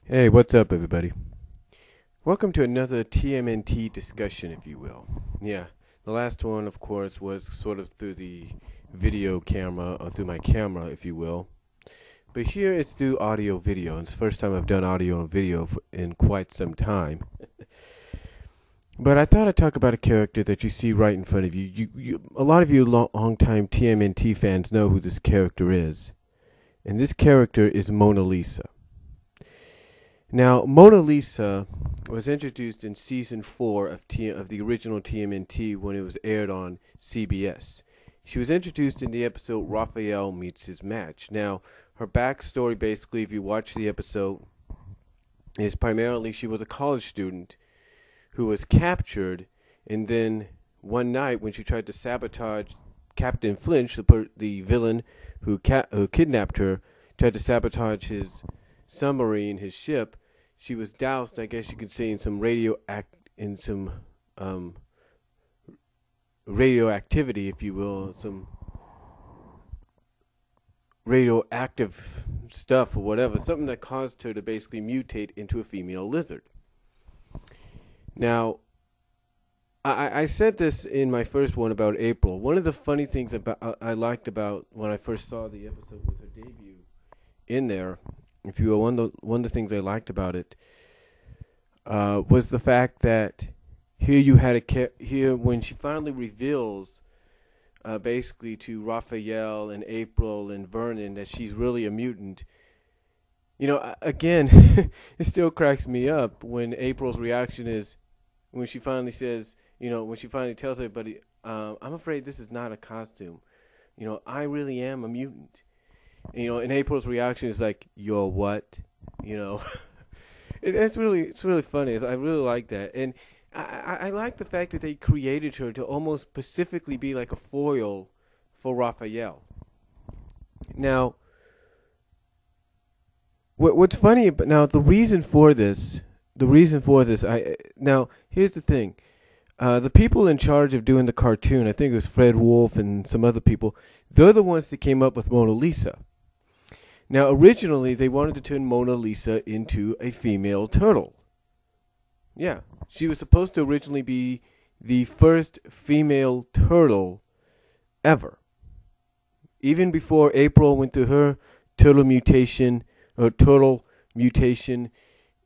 Hey, what's up, everybody? Welcome to another TMNT discussion, if you will. Yeah, the last one, of course, was sort of through the video camera, or through my camera, if you will. But here it's through audio video, and it's the first time I've done audio and video in quite some time. But I thought I'd talk about a character that you see right in front of you. A lot of you long-time TMNT fans know who this character is. And this character is Mona Lisa. Now, Mona Lisa was introduced in season 4 of the original TMNT when it was aired on CBS. She was introduced in the episode Raphael Meets His Match. Now, her backstory, basically, if you watch the episode, is primarily she was a college student who was captured, and then one night when she tried to sabotage Captain Flinch, the villain who kidnapped her, tried to sabotage his submarine, his ship. She was doused, I guess you could say, in some radioactivity, if you will, some radioactive stuff or whatever, something that caused her to basically mutate into a female lizard. Now, I said this in my first one about April. One of the funny things I liked about when I first saw the episode with her debut in there, if you will, one of the things I liked about it was the fact that here you had here when she finally reveals basically to Raphael and April and Vernon that she's really a mutant. You know, again, it still cracks me up when April's reaction is when she finally says, when she finally tells everybody, I'm afraid this is not a costume. I really am a mutant. And April's reaction is like, "You're what?" it's really funny. I really like that, and I like the fact that they created her to almost specifically be like a foil for Raphael. Now, what's funny? But now the reason for this, now here's the thing. The people in charge of doing the cartoon, I think it was Fred Wolf and some other people, they're the ones that came up with Mona Lisa. Now, originally, they wanted to turn Mona Lisa into a female turtle. Yeah, she was supposed to originally be the first female turtle ever. Even before April went through her turtle mutation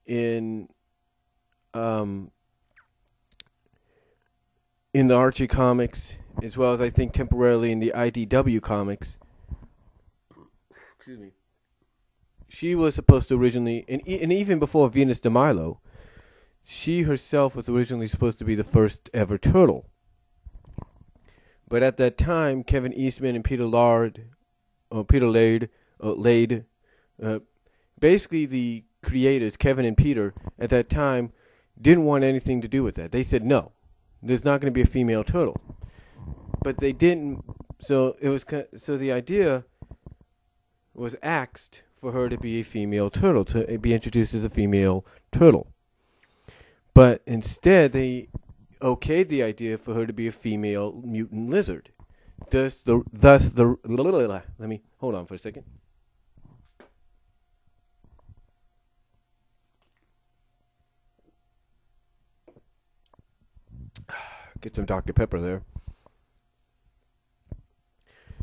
in in the Archie comics, as well as I think temporarily in the IDW comics. Excuse me. She was supposed to originally, and even before Venus de Milo, she herself was originally supposed to be the first ever turtle. But at that time, Kevin Eastman and Peter Laird, basically the creators, Kevin and Peter, at that time, didn't want anything to do with that. They said, no, there's not going to be a female turtle. But they didn't, so the idea was axed for her to be a female turtle, to be introduced as a female turtle. But instead, they okayed the idea for her to be a female mutant lizard. Thus the let me hold on for a second. Get some Dr. Pepper there.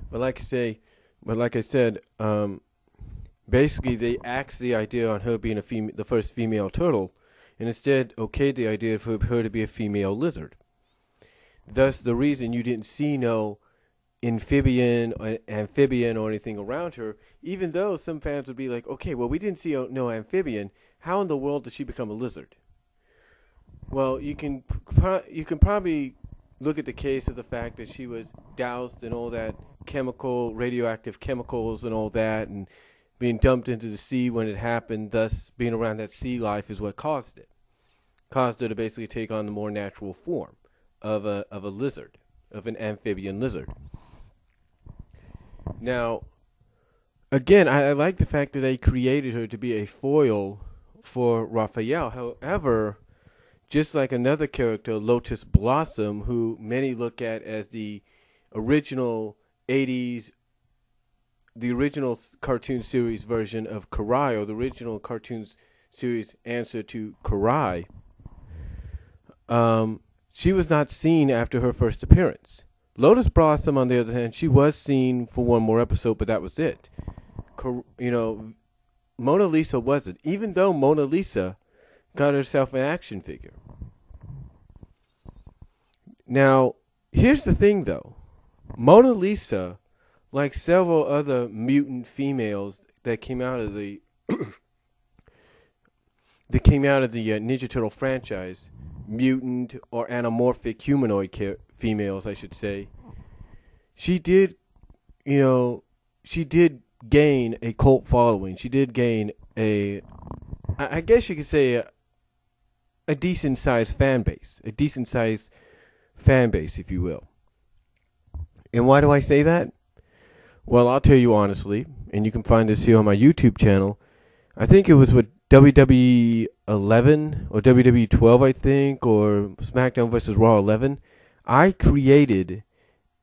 But like I said, basically they axed the idea on her being the first female turtle, and instead okayed the idea for her to be a female lizard. Thus, the reason you didn't see no amphibian or anything around her, even though some fans would be like, okay, well, we didn't see no amphibian. How in the world did she become a lizard? Well, you can probably look at the case of the fact that she was doused in all that radioactive chemicals and all that, and being dumped into the sea when it happened, thus being around that sea life is what caused it. Caused her to basically take on the more natural form of a lizard, of an amphibian lizard. Now, again, I like the fact that they created her to be a foil for Raphael. However, just like another character, Lotus Blossom, who many look at as the original 80s, the original cartoon series version of Karai, or the original cartoon series answer to Karai, she was not seen after her first appearance. Lotus Blossom, on the other hand, she was seen for one more episode, but that was it. Mona Lisa wasn't, even though Mona Lisa got herself an action figure. Now, here's the thing, though. Mona Lisa, like several other mutant females that came out of the Ninja Turtle franchise, mutant or anamorphic humanoid females, I should say, she did gain a cult following. She did gain I guess you could say a decent sized fan base, if you will. And why do I say that? Well, I'll tell you honestly, and you can find this here on my YouTube channel. I think it was with WWE 11 or WWE 12, I think, or SmackDown vs. Raw 11. I created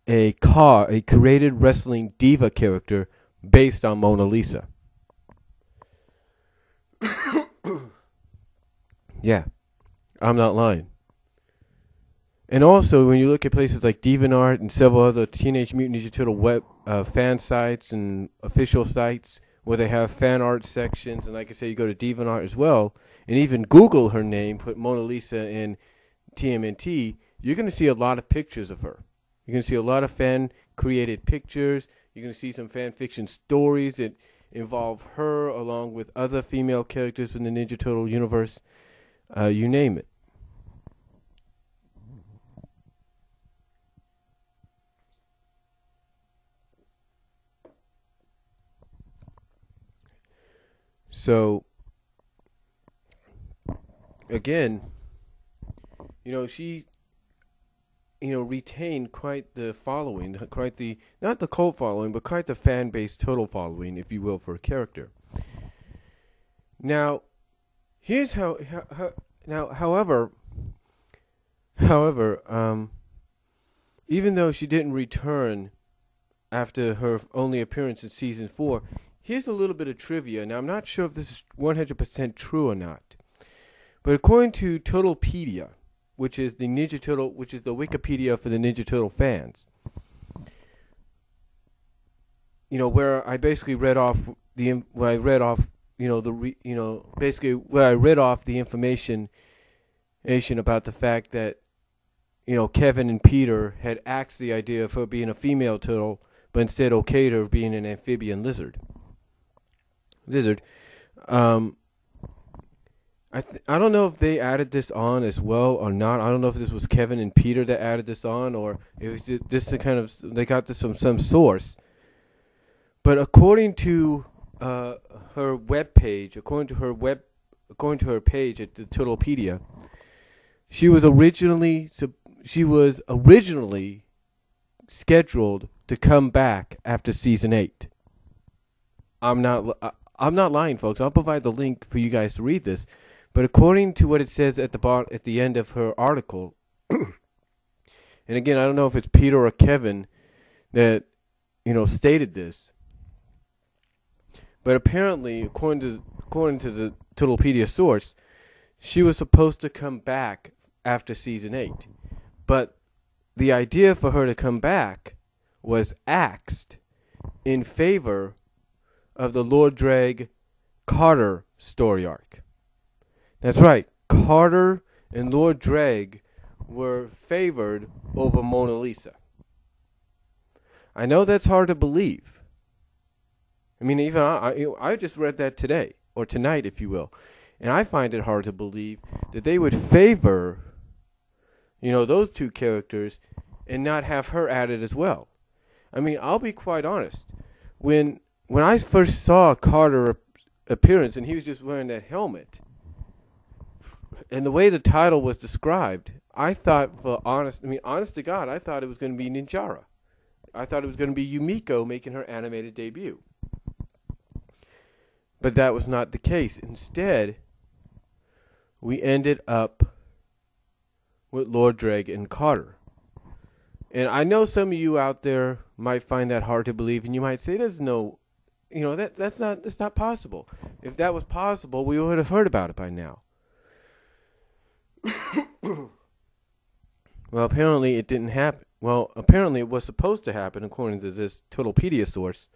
a created wrestling diva character based on Mona Lisa. Yeah, I'm not lying. And also, when you look at places like DeviantArt and several other Teenage Mutant Ninja Turtle web fan sites and official sites where they have fan art sections, and like I say, you go to DeviantArt as well, and even Google her name, put Mona Lisa in TMNT, you're going to see a lot of pictures of her. You're going to see a lot of fan-created pictures. You're going to see some fan fiction stories that involve her along with other female characters in the Ninja Turtle universe. You name it. So, again, she, retained quite the following, not the cult following, but quite the fan-based Turtle following, if you will, for a character. Now, here's however, even though she didn't return after her only appearance in season 4, here's a little bit of trivia. Now, I'm not sure if this is 100% true or not, but according to Turtlepedia, which is the Wikipedia for the Ninja Turtle fans, where I basically read off the information about the fact that Kevin and Peter had axed the idea of her being a female turtle, but instead okayed her being an amphibian lizard. I don't know if they added this on as well or not. I don't know if this was Kevin and Peter that added this on, or it was just they got this from some source. But according to her web page, according to her page at the Turtlepedia, she was originally scheduled to come back after season 8. I'm not lying, folks. I'll provide the link for you guys to read this. But according to what it says at the end of her article, and again, I don't know if it's Peter or Kevin that stated this, but apparently, according to the Turtlepedia source, she was supposed to come back after season 8, but the idea for her to come back was axed in favor of the Lord Drag Carter story arc. That's right, Carter and Lord Drag were favored over Mona Lisa. I know that's hard to believe. I mean, even I just read that today, or tonight, if you will, and I find it hard to believe that they would favor, those two characters and not have her added as well. I mean, I'll be quite honest. When I first saw Carter appearance and he was just wearing that helmet, and the way the title was described, I thought, honest to God, I thought it was going to be Ninjara. I thought it was going to be Yumiko making her animated debut. But that was not the case. Instead, we ended up with Lord Drag and Carter. And I know some of you out there might find that hard to believe, and you might say, "There's no, that's not possible." If that was possible, we would have heard about it by now. Well, apparently it didn't happen. Well, apparently it was supposed to happen according to this Totalpedia source,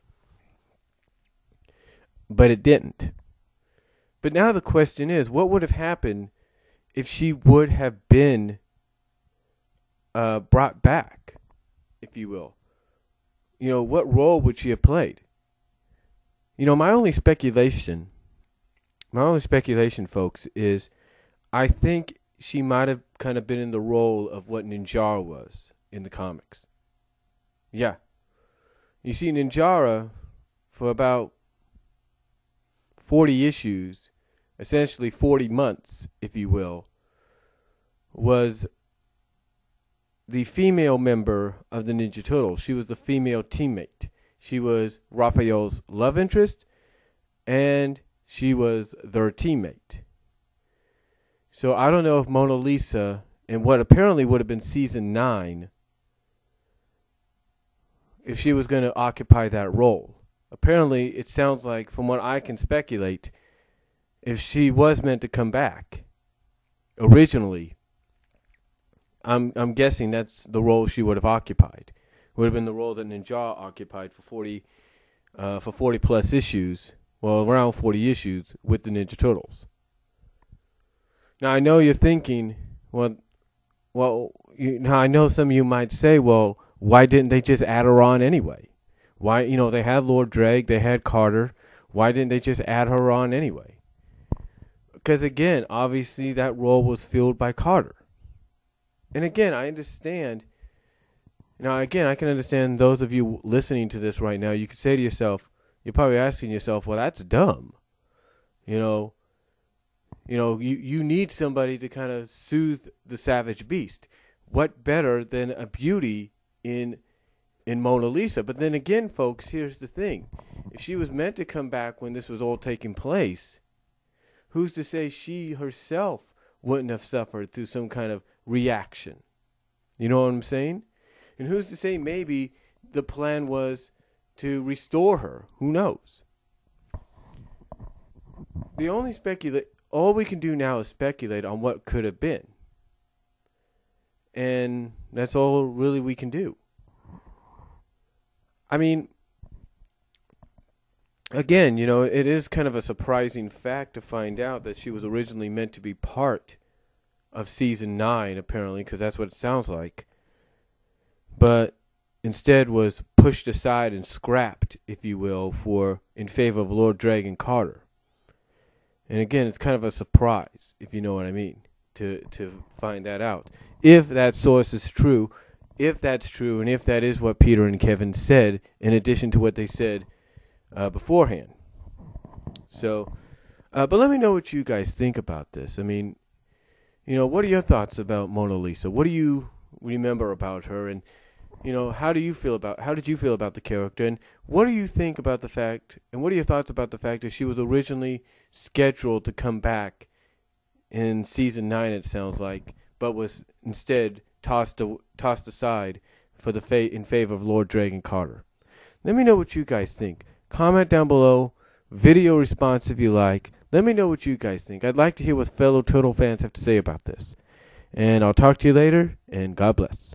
but it didn't. But now the question is, what would have happened if she would have been brought back, if you will? You know, what role would she have played? You know, my only speculation, folks, is I think she might have kind of been in the role of what Ninjara was in the comics. Yeah. You see, Ninjara, for about 40 issues, essentially 40 months, if you will, was the female member of the Ninja Turtles. She was the female teammate. She was Raphael's love interest, and she was their teammate. So I don't know if Mona Lisa, in what apparently would have been season 9, if she was going to occupy that role. Apparently, it sounds like, from what I can speculate, if she was meant to come back originally, I'm guessing that's the role she would have occupied. Would have been the role that Ninjara occupied for 40 plus issues. Well, around 40 issues with the Ninja Turtles. Now I know you're thinking, now I know some of you might say, well, why didn't they just add her on anyway? Why, they had Lord Dreg, they had Carter. Why didn't they just add her on anyway? Because again, obviously that role was filled by Carter. And again, I understand. Now, again, I can understand those of you listening to this right now. You could say to yourself, you're probably asking yourself, well, that's dumb. You need somebody to kind of soothe the savage beast. What better than a beauty in Mona Lisa? But then again, folks, here's the thing. If she was meant to come back when this was all taking place, who's to say she herself wouldn't have suffered through some kind of reaction? You know what I'm saying? And who's to say maybe the plan was to restore her? Who knows? All we can do now is speculate on what could have been. And that's all really we can do. I mean, again, it is kind of a surprising fact to find out that she was originally meant to be part of season 9, apparently, because that's what it sounds like. But instead was pushed aside and scrapped, if you will, in favor of Lord Dreg and Carter. And again, it's kind of a surprise, if you know what I mean, to find that out. If that source is true, if that's true, and if that is what Peter and Kevin said, in addition to what they said beforehand. So, but let me know what you guys think about this. I mean, what are your thoughts about Mona Lisa? What do you remember about her? And, how did you feel about the character? And what do you think about the fact, and what are your thoughts about the fact that she was originally scheduled to come back in season 9, it sounds like, but was instead tossed aside in favor of Lord Dreg and Carter? Let me know what you guys think. Comment down below, video response if you like. Let me know what you guys think. I'd like to hear what fellow Turtle fans have to say about this. And I'll talk to you later, and God bless.